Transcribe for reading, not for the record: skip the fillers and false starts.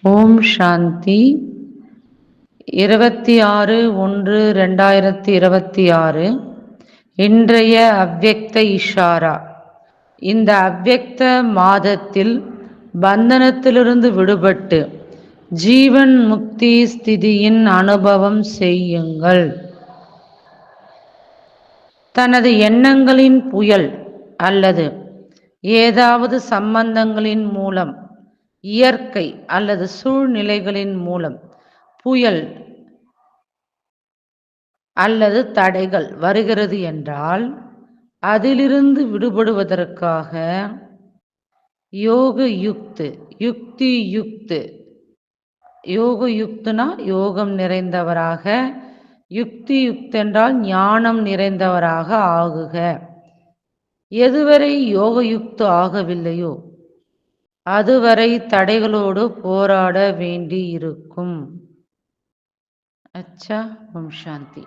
ஓம் சாந்தி. 26/1/2026 இன்றைய அவ்யக்த இஷாரா. இந்த அவ்யக்த மாதத்தில் பந்தனத்திலிருந்து விடுபட்டு ஜீவன் முக்தி ஸ்திதியின் அனுபவம் செய்யுங்கள். தனது எண்ணங்களின் புயல் அல்லது ஏதாவது சம்பந்தங்களின் மூலம், இயற்கை அல்லது சூழ்நிலைகளின் மூலம் புயல் அல்லது தடைகள் வருகிறது என்றால், அதிலிருந்து விடுபடுவதற்காக யோக யுக்து, யுக்தி யுக்து, யோக யுக்துனா யோகம் நிறைந்தவராக, யுக்தி யுக்தென்றால் ஞானம் நிறைந்தவராக ஆகுக. எதுவரை யோக யுக்து ஆகவில்லையோ அதுவரை தடைகளோடு போராட வேண்டி இருக்கும். अच्छा, ओम शांति।